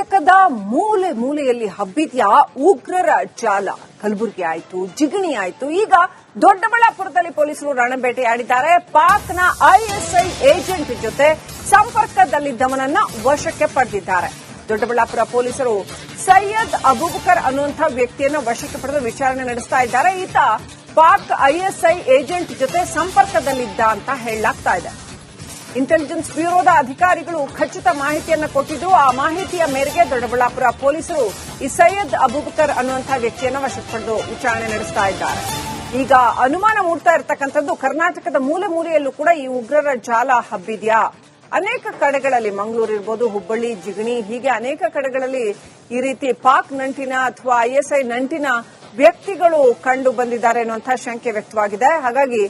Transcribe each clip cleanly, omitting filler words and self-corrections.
ಕರ್ನಾಟಕದ ಮೂಲೆ ಮೂಲೆಯಲ್ಲಿ ಹಬ್ಬಿದ್ಯಾ ಉಗ್ರರ ಜಾಲ. ಕಲಬುರಗಿ ಆಯ್ತು, ಜಿಗಣಿ ಆಯ್ತು, ಈಗ ದೊಡ್ಡಬಳ್ಳಾಪುರದಲ್ಲಿ ಪೊಲೀಸರು ರಣಬೇಟೆಯಾಡಿದ್ದಾರೆ. ಪಾಕ್ನ ಐಎಸ್ಐ ಏಜೆಂಟ್ ಜೊತೆ ಸಂಪರ್ಕದಲ್ಲಿದ್ದವನನ್ನ ವಶಕ್ಕೆ ಪಡೆದಿದ್ದಾರೆ. ದೊಡ್ಡಬಳ್ಳಾಪುರ ಪೊಲೀಸರು ಸೈಯದ್ ಅಬೂಬಕರ್ ಅನ್ನುವಂಥ ವ್ಯಕ್ತಿಯನ್ನು ವಶಕ್ಕೆ ಪಡೆದು ವಿಚಾರಣೆ ನಡೆಸ್ತಾ ಇದ್ದಾರೆ. ಈತ ಪಾಕ್ ಐಎಸ್ಐ ಏಜೆಂಟ್ ಜೊತೆ ಸಂಪರ್ಕದಲ್ಲಿದ್ದ ಅಂತ ಹೇಳಲಾಗ್ತಾ ಇದೆ. ಇಂಟೆಲಿಜೆನ್ಸ್ ಬ್ಯೂರೋದ ಅಧಿಕಾರಿಗಳು ಖಚಿತ ಮಾಹಿತಿಯನ್ನು ಕೊಟ್ಟಿದ್ದು, ಆ ಮಾಹಿತಿಯ ಮೇರೆಗೆ ದೊಡ್ಡಬಳ್ಳಾಪುರ ಪೊಲೀಸರು ಈ ಸೈಯದ್ ಅಬೂಬಕರ್ ಅನ್ನುವಂತಹ ವ್ಯಕ್ತಿಯನ್ನು ವಶಕ್ಕೆ ಪಡೆದು ವಿಚಾರಣೆ ನಡೆಸ್ತಾ ಇದ್ದಾರೆ. ಈಗ ಅನುಮಾನ ಮೂಡ್ತಾ ಇರತಕ್ಕಂಥದ್ದು, ಕರ್ನಾಟಕದ ಮೂಲೆ ಮೂಲೆಯಲ್ಲೂ ಕೂಡ ಈ ಉಗ್ರರ ಜಾಲ ಹಬ್ಬಿದ್ಯಾ. ಅನೇಕ ಕಡೆಗಳಲ್ಲಿ, ಮಂಗಳೂರು ಇರ್ಬೋದು, ಹುಬ್ಬಳ್ಳಿ, ಜಿಗಣಿ, ಹೀಗೆ ಅನೇಕ ಕಡೆಗಳಲ್ಲಿ ಈ ರೀತಿ ಪಾಕ್ ನಂಟಿನ ಅಥವಾ ಐಎಸ್ಐ ನಂಟಿನ ವ್ಯಕ್ತಿಗಳು ಕಂಡು ಬಂದಿದ್ದಾರೆ ಅನ್ನುವಂತಹ ಶಂಕೆ ವ್ಯಕ್ತವಾಗಿದೆ. ಹಾಗಾಗಿ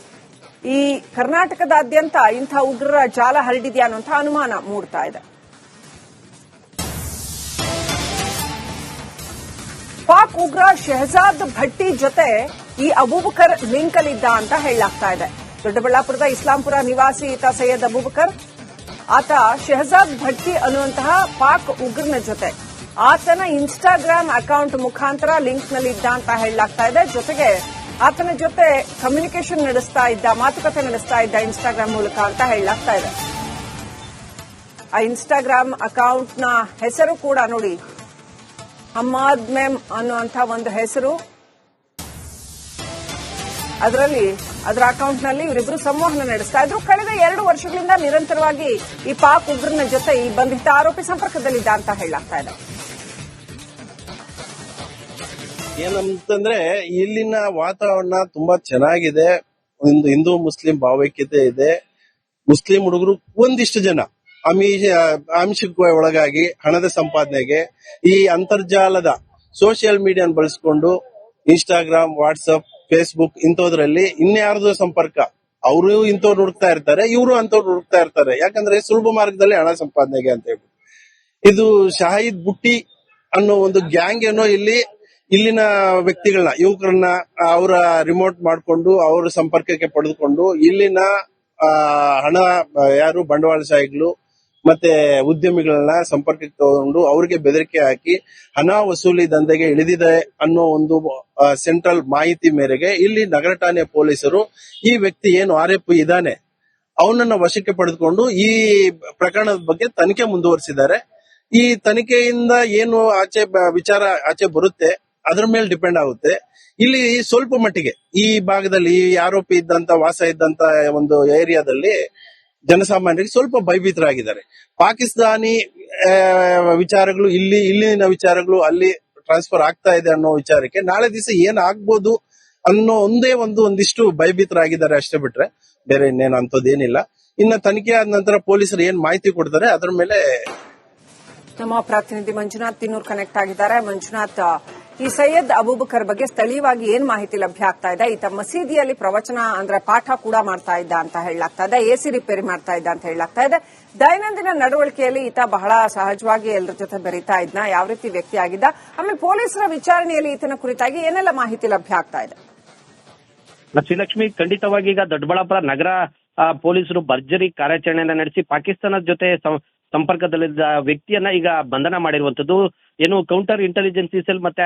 ಈ ಕರ್ನಾಟಕದಾದ್ಯಂತ ಇಂಥ ಉಗ್ರರ ಜಾಲ ಹರಡಿದೆಯಾ ಅನ್ನುವಂತಹ ಅನುಮಾನ ಮೂಡ್ತಾ ಇದೆ. ಪಾಕ್ ಉಗ್ರ ಶೆಹಜಾದ್ ಭಟ್ಟಿ ಜೊತೆ ಈ ಅಬೂಬಕರ್ ಲಿಂಕ್ ಅಲ್ಲಿದ್ದ ಅಂತ ಹೇಳಲಾಗ್ತಾ ಇದೆ. ದೊಡ್ಡಬಳ್ಳಾಪುರದ ಇಸ್ಲಾಂಪುರ ನಿವಾಸಿ ಈತ ಸೈಯದ್ ಅಬೂಬಕರ್. ಆತ ಶೆಹಜಾದ್ ಭಟ್ಟಿ ಅನ್ನುವಂತಹ ಪಾಕ್ ಉಗ್ರನ ಜೊತೆ ಆತನ ಇನ್ಸ್ಟಾಗ್ರಾಮ್ ಅಕೌಂಟ್ ಮುಖಾಂತರ ಲಿಂಕ್ನಲ್ಲಿದ್ದ ಅಂತ ಹೇಳಲಾಗ್ತಾ ಇದೆ. ಜೊತೆಗೆ ಆತನ ಜೊತೆ ಕಮ್ಯುನಿಕೇಷನ್ ನಡೆಸ್ತಾ ಇದ್ದ, ಮಾತುಕತೆ ನಡೆಸ್ತಾ ಇದ್ದ ಇನ್ಸ್ಟಾಗ್ರಾಮ್ ಮೂಲಕ ಅಂತ ಹೇಳಲಾಗ್ತಾ ಇದೆ. ಆ ಇನ್ಸ್ಟಾಗ್ರಾಮ್ ಅಕೌಂಟ್ನ ಹೆಸರು ಕೂಡ ನೋಡಿ, ಹಮ್ಮಾದ್ ಮೆಮ್ ಅನ್ನುವಂಥ ಒಂದು ಹೆಸರು. ಅದರ ಅಕೌಂಟ್ನಲ್ಲಿ ಇವರಿಬ್ಬರು ಸಂವಹನ ನಡೆಸ್ತಾ ಇದ್ರು. ಕಳೆದ 2 ವರ್ಷಗಳಿಂದ ನಿರಂತರವಾಗಿ ಈ ಪಾಕ್ ಉಗ್ರನ ಜೊತೆ ಈ ಬಂಧಿತ ಆರೋಪಿ ಸಂಪರ್ಕದಲ್ಲಿದ್ದ ಅಂತ ಹೇಳಲಾಗ್ತಾ ಇದೆ. ಏನಂತಂದ್ರೆ ಇಲ್ಲಿನ ವಾತಾವರಣ ತುಂಬಾ ಚೆನ್ನಾಗಿದೆ. ಒಂದು ಹಿಂದೂ ಮುಸ್ಲಿಂ ಭಾವೈಕ್ಯತೆ ಇದೆ. ಮುಸ್ಲಿಂ ಹುಡುಗರು ಒಂದಿಷ್ಟು ಜನ ಆಮಿಷಕ್ಕೆ ಒಳಗಾಗಿ ಹಣದ ಸಂಪಾದನೆಗೆ ಈ ಅಂತರ್ಜಾಲದ ಸೋಷಿಯಲ್ ಮೀಡಿಯಾನ ಬಳಸಿಕೊಂಡು ಇನ್ಸ್ಟಾಗ್ರಾಮ್, ವಾಟ್ಸಪ್, ಫೇಸ್ಬುಕ್ ಇಂಥದ್ರಲ್ಲಿ ಇನ್ಯಾರ್ದು ಸಂಪರ್ಕ, ಅವರು ಇಂಥವ್ರು ಹುಡುಕ್ತಾ ಇರ್ತಾರೆ, ಇವರು ಅಂತವ್ರು ಹುಡುಕ್ತಾ ಇರ್ತಾರೆ. ಯಾಕಂದ್ರೆ ಸುಲಭ ಮಾರ್ಗದಲ್ಲಿ ಹಣ ಸಂಪಾದನೆಗೆ ಅಂತ ಹೇಳಿ ಇದು ಶಾಹಿದ್ ಬುಟ್ಟಿ ಅನ್ನೋ ಒಂದು ಗ್ಯಾಂಗ್ ಏನೋ ಇಲ್ಲಿನ ವ್ಯಕ್ತಿಗಳನ್ನ, ಯುವಕರನ್ನ ಅವರ ರಿಮೋಟ್ ಮಾಡಿಕೊಂಡು ಅವರ ಸಂಪರ್ಕಕ್ಕೆ ಪಡೆದುಕೊಂಡು ಇಲ್ಲಿನ ಹಣ ಯಾರು ಬಂಡವಾಳಶಾಹಿಗಳು ಮತ್ತೆ ಉದ್ಯಮಿಗಳನ್ನ ಸಂಪರ್ಕಕ್ಕೆ ತಗೊಂಡು ಅವರಿಗೆ ಬೆದರಿಕೆ ಹಾಕಿ ಹಣ ವಸೂಲಿ ದಂಧೆಗೆ ಇಳಿದಿದೆ ಅನ್ನೋ ಒಂದು ಸೆಂಟ್ರಲ್ ಮಾಹಿತಿ ಮೇರೆಗೆ ಇಲ್ಲಿ ನಗರ ಠಾಣೆ ಪೊಲೀಸರು ಈ ವ್ಯಕ್ತಿ ಏನು ಆರೋಪಿ ಇದ್ದಾನೆ ಅವನನ್ನ ವಶಕ್ಕೆ ಪಡೆದುಕೊಂಡು ಈ ಪ್ರಕರಣದ ಬಗ್ಗೆ ತನಿಖೆ ಮುಂದುವರಿಸಿದ್ದಾರೆ. ಈ ತನಿಖೆಯಿಂದ ಏನು ವಿಚಾರ ಆಚೆ ಬರುತ್ತೆ ಅದ್ರ ಮೇಲೆ ಡಿಪೆಂಡ್ ಆಗುತ್ತೆ. ಇಲ್ಲಿ ಸ್ವಲ್ಪ ಮಟ್ಟಿಗೆ ಈ ಭಾಗದಲ್ಲಿ ಈ ಆರೋಪಿ ಇದ್ದಂತ ವಾಸ ಇದ್ದಂತ ಒಂದು ಏರಿಯಾದಲ್ಲಿ ಜನಸಾಮಾನ್ಯರಿಗೆ ಸ್ವಲ್ಪ ಭಯಭೀತರಾಗಿದ್ದಾರೆ. ಪಾಕಿಸ್ತಾನಿ ವಿಚಾರಗಳು ಇಲ್ಲಿನ ವಿಚಾರಗಳು ಅಲ್ಲಿ ಟ್ರಾನ್ಸ್ಫರ್ ಆಗ್ತಾ ಇದೆ ಅನ್ನೋ ವಿಚಾರಕ್ಕೆ ನಾಳೆ ದಿವಸ ಏನ್ ಆಗ್ಬೋದು ಅನ್ನೋ ಒಂದಿಷ್ಟು ಭಯಭೀತರಾಗಿದ್ದಾರೆ ಅಷ್ಟೇ, ಬಿಟ್ರೆ ಬೇರೆ ಇನ್ನೇನು ಅಂತದೇನಿಲ್ಲ. ಇನ್ನ ತನಿಖೆ ಆದ ನಂತರ ಪೊಲೀಸರು ಏನ್ ಮಾಹಿತಿ ಕೊಡ್ತಾರೆ ಅದ್ರ ಮೇಲೆ. ನಮ್ಮ ಪ್ರತಿನಿಧಿ ಮಂಜುನಾಥ್ ತಿನ್ನೂರ್ ಕನೆಕ್ಟ್ ಆಗಿದ್ದಾರೆ. ಮಂಜುನಾಥ್, ಈ ಸೈಯದ್ ಅಬೂಬಕರ್ ಬಗ್ಗೆ ಸ್ಥಳೀಯವಾಗಿ ಏನ್ ಮಾಹಿತಿ ಲಭ್ಯ ಆಗ್ತಾ ಇದೆ? ಈತ ಮಸೀದಿಯಲ್ಲಿ ಪ್ರವಚನ ಅಂದ್ರೆ ಪಾಠ ಕೂಡ ಮಾಡ್ತಾ ಇದ್ದ ಅಂತ ಹೇಳಲಾಗ್ತಾ ಇದೆ. ಎಸಿ ರಿಪೇರಿ ಮಾಡ್ತಾ ಇದ್ದ ಅಂತ ಹೇಳಲಾಗ್ತಾ ಇದೆ. ದೈನಂದಿನ ನಡವಳಿಕೆಯಲ್ಲಿ ಈತ ಬಹಳ ಸಹಜವಾಗಿ ಎಲ್ಲರ ಜೊತೆ ಬೆರೀತಾ ಇದ್ನ, ಯಾವ ರೀತಿ ವ್ಯಕ್ತಿ ಆಗಿದ್ದ? ಆಮೇಲೆ ಪೊಲೀಸರ ವಿಚಾರಣೆಯಲ್ಲಿ ಈತನ ಕುರಿತಾಗಿ ಏನೆಲ್ಲ ಮಾಹಿತಿ ಲಭ್ಯ ಆಗ್ತಾ ಇದೆ? ಶ್ರೀಲಕ್ಷ್ಮಿ, ಖಂಡಿತವಾಗಿ ಈಗ ದೊಡ್ಡಬಳ್ಳಾಪುರ ನಗರ ಪೊಲೀಸರು ಭರ್ಜರಿ ಕಾರ್ಯಾಚರಣೆಯನ್ನ ನಡೆಸಿ ಪಾಕಿಸ್ತಾನದ ಜೊತೆ ಸಂಪರ್ಕದಲ್ಲಿದ್ದ ವ್ಯಕ್ತಿಯನ್ನ ಈಗ ಬಂಧನ ಮಾಡಿರುವಂತದ್ದು. ಏನು ಕೌಂಟರ್ ಇಂಟೆಲಿಜೆನ್ಸಿ ಸೆಲ್ ಮತ್ತೆ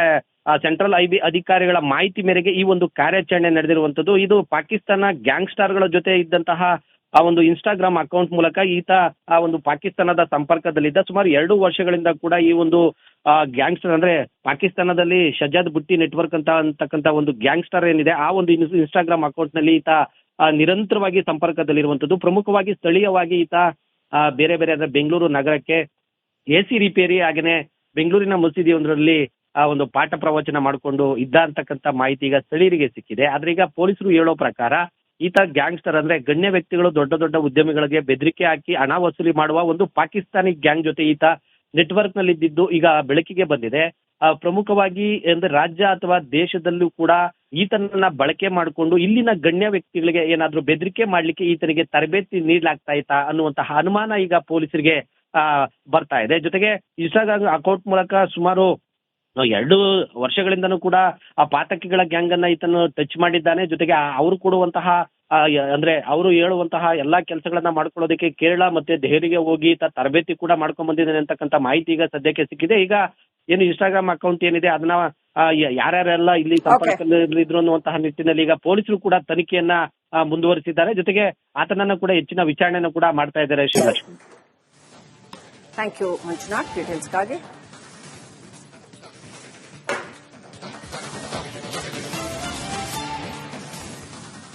ಸೆಂಟ್ರಲ್ ಐಬಿ ಅಧಿಕಾರಿಗಳ ಮಾಹಿತಿ ಮೇರೆಗೆ ಈ ಒಂದು ಕಾರ್ಯಾಚರಣೆ ನಡೆದಿರುವಂತದ್ದು. ಇದು ಪಾಕಿಸ್ತಾನ ಗ್ಯಾಂಗ್ಸ್ಟರ್ಗಳ ಜೊತೆ ಇದ್ದಂತಹ ಆ ಒಂದು ಇನ್ಸ್ಟಾಗ್ರಾಮ್ ಅಕೌಂಟ್ ಮೂಲಕ ಈತ ಆ ಒಂದು ಪಾಕಿಸ್ತಾನದ ಸಂಪರ್ಕದಲ್ಲಿದ್ದ. ಸುಮಾರು 2 ವರ್ಷಗಳಿಂದ ಕೂಡ ಈ ಒಂದು ಗ್ಯಾಂಗ್ಸ್ಟರ್ ಅಂದ್ರೆ ಪಾಕಿಸ್ತಾನದಲ್ಲಿ ಶಜಾದ್ ಬುಟ್ಟಿ ನೆಟ್ವರ್ಕ್ ಅಂತಕ್ಕಂತ ಒಂದು ಗ್ಯಾಂಗ್ಸ್ಟರ್ ಏನಿದೆ ಆ ಒಂದು ಇನ್ಸ್ಟಾಗ್ರಾಮ್ ಅಕೌಂಟ್ ನಲ್ಲಿ ಈತ ನಿರಂತರವಾಗಿ ಸಂಪರ್ಕದಲ್ಲಿರುವಂತದ್ದು. ಪ್ರಮುಖವಾಗಿ ಸ್ಥಳೀಯವಾಗಿ ಈತ ಬೇರೆ ಬೇರೆ ಅಂದ್ರೆ ಬೆಂಗಳೂರು ನಗರಕ್ಕೆ ಎಸಿ ರಿಪೇರಿ ಹಾಗೇನೆ ಬೆಂಗಳೂರಿನ ಮಸೀದಿಯೊಂದರಲ್ಲಿ ಒಂದು ಪಾಠ ಪ್ರವಚನ ಮಾಡಿಕೊಂಡು ಇದ್ದ ಅಂತಕ್ಕಂಥ ಮಾಹಿತಿ ಈಗ ಸ್ಥಳೀಯರಿಗೆ ಸಿಕ್ಕಿದೆ. ಆದ್ರೆ ಈಗ ಪೊಲೀಸರು ಹೇಳೋ ಪ್ರಕಾರ ಈತ ಗ್ಯಾಂಗ್ಸ್ಟರ್ ಅಂದ್ರೆ ಗಣ್ಯ ವ್ಯಕ್ತಿಗಳು, ದೊಡ್ಡ ದೊಡ್ಡ ಉದ್ಯಮಿಗಳಿಗೆ ಬೆದರಿಕೆ ಹಾಕಿ ಹಣ ವಸೂಲಿ ಮಾಡುವ ಒಂದು ಪಾಕಿಸ್ತಾನಿ ಗ್ಯಾಂಗ್ ಜೊತೆ ಈತ ನೆಟ್ವರ್ಕ್ ನಲ್ಲಿ ಇದ್ದಿದ್ದು ಈಗ ಬೆಳಕಿಗೆ ಬಂದಿದೆ. ಪ್ರಮುಖವಾಗಿ ಅಂದ್ರೆ ರಾಜ್ಯ ಅಥವಾ ದೇಶದಲ್ಲೂ ಕೂಡ ಈತನನ್ನ ಬಳಕೆ ಮಾಡಿಕೊಂಡು ಇಲ್ಲಿನ ಗಣ್ಯ ವ್ಯಕ್ತಿಗಳಿಗೆ ಏನಾದ್ರೂ ಬೆದರಿಕೆ ಮಾಡ್ಲಿಕ್ಕೆ ಈತನಿಗೆ ತರಬೇತಿ ನೀಡಲಾಗ್ತಾ ಇತ್ತಾ ಅನ್ನುವಂತಹ ಅನುಮಾನ ಈಗ ಪೊಲೀಸರಿಗೆ ಬರ್ತಾ ಇದೆ. ಜೊತೆಗೆ ಇನ್ಸ್ಟಾಗ್ರಾಮ್ ಅಕೌಂಟ್ ಮೂಲಕ ಸುಮಾರು 2 ವರ್ಷಗಳಿಂದನೂ ಕೂಡ ಆ ಪಾತಕಿಗಳ ಗ್ಯಾಂಗ್ ಅನ್ನ ಈತನು ಟಚ್ ಮಾಡಿದ್ದಾನೆ. ಜೊತೆಗೆ ಅವರು ಕೊಡುವಂತಹ ಅಂದ್ರೆ ಅವರು ಹೇಳುವಂತಹ ಎಲ್ಲಾ ಕೆಲಸಗಳನ್ನ ಮಾಡ್ಕೊಳ್ಳೋದಕ್ಕೆ ಕೇರಳ ಮತ್ತೆ ದೆಹಲಿಗೆ ಹೋಗಿ ತರಬೇತಿ ಕೂಡ ಮಾಡ್ಕೊಂಡ್ ಬಂದಿದ್ದಾನೆ ಅಂತಕ್ಕಂಥ ಮಾಹಿತಿ ಈಗ ಸದ್ಯಕ್ಕೆ ಸಿಕ್ಕಿದೆ. ಈಗ ಏನು ಇನ್ಸ್ಟಾಗ್ರಾಮ್ ಅಕೌಂಟ್ ಏನಿದೆ ಅದನ್ನ ಯಾರ್ಯಾರೆಲ್ಲ ಇಲ್ಲಿ ಸಂಪರ್ಕದಲ್ಲಿ ಇದ್ರು ಅನ್ನುವಂತಹ ನಿಟ್ಟಿನಲ್ಲಿ ಈಗ ಪೊಲೀಸರು ಕೂಡ ತನಿಖೆಯನ್ನ ಮುಂದುವರಿಸಿದ್ದಾರೆ. ಜೊತೆಗೆ ಆತನನ್ನ ಕೂಡ ಹೆಚ್ಚಿನ ವಿಚಾರಣೆಯನ್ನು ಕೂಡ ಮಾಡ್ತಾ ಇದ್ದಾರೆ ಶ್ರೀಲಕ್ಷ್ಮಿ. Thank you Manjunath ಡೀಟೇಲ್ಸ್ಗಾಗಿ.